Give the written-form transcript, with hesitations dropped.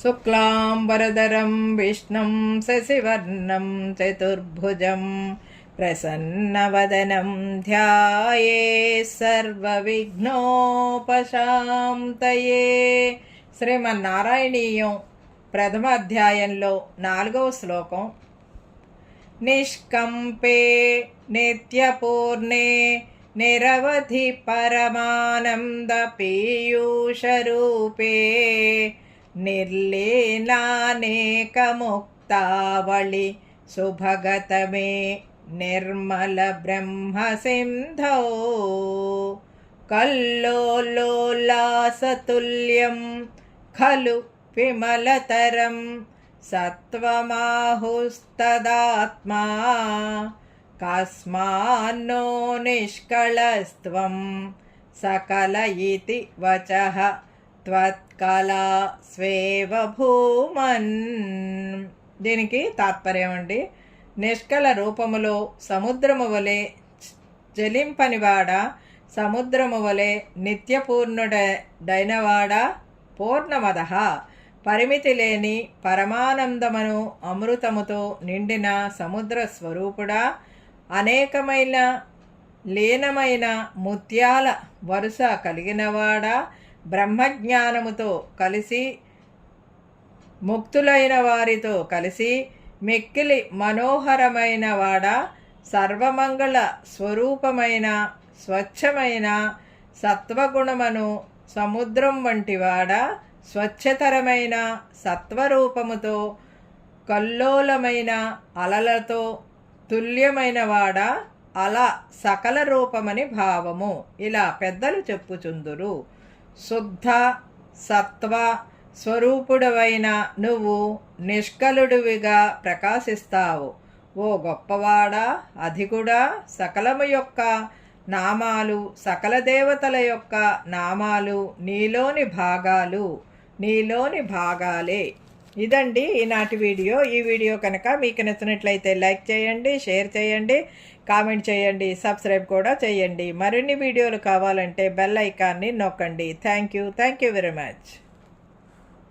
शुक्लांबरधरं विष्णुं शशिवर्णं चतुर्भुजं प्रसन्नवदनं ध्यायेत् सर्वविघ्नोपशान्तये। శ్రీమన్నారాయణీయం ప్రథమ అధ్యాయంలో 4వ శ్లోకం. నిష్కంపే నిత్యపూర్ణే నిరవధి పరమానంద పీయూషరూపే నిర్లీనానేకముక్తావళి సుభగతమే నిర్మల బ్రహ్మసింధౌ కల్లోలోలాసతుల్యం ఖలు విమలతరం సత్వమాహుస్తదాత్మా కస్మాన్నో నిష్కళస్త్వం సకల ఇతి వచః త్వత్కళా స్వేవ భూమన్. దీనికి తాత్పర్యం అండి, నిష్కళ రూపములో సముద్రము వలె జలింపనివాడా, సముద్రము వలె నిత్యపూర్ణుడైనవాడా, పూర్ణమదః పరిమితి లేని పరమానందమును అమృతముతో నిండిన సముద్ర స్వరూపుడా, అనేకమైన లీనమైన ముత్యాల వరుస కలిగినవాడా, బ్రహ్మజ్ఞానముతో కలిసి ముక్తులైన వారితో కలిసి మిక్కిలి మనోహరమైన వాడా, సర్వమంగళ స్వరూపమైన స్వచ్ఛమైన సత్వగుణమును సముద్రం వంటివాడా, స్వచ్ఛతరమైన సత్వరూపముతో కల్లోలమైన అలలతో తుల్యమైన వాడా, అలా సకల రూపమని భావము. ఇలా పెద్దలు చెప్పుచుందురు. శుద్ధ సత్వ స్వరూపుడవైన నువ్వు నిష్కలుడివిగా ప్రకాశిస్తావు. ఓ గొప్పవాడా, అధికుడా, సకలము యొక్క నామాలు, సకల దేవతల యొక్క నామాలు నీలోని భాగాలే. ఇదండి ఈనాటి వీడియో. ఈ వీడియో కనుక మీకు నచ్చినట్లయితే లైక్ చేయండి, షేర్ చేయండి, కామెంట్ చేయండి, సబ్స్క్రైబ్ కూడా చేయండి. మరిన్ని వీడియోలు కావాలంటే బెల్ ఐకాన్ని నొక్కండి. Thank you very much.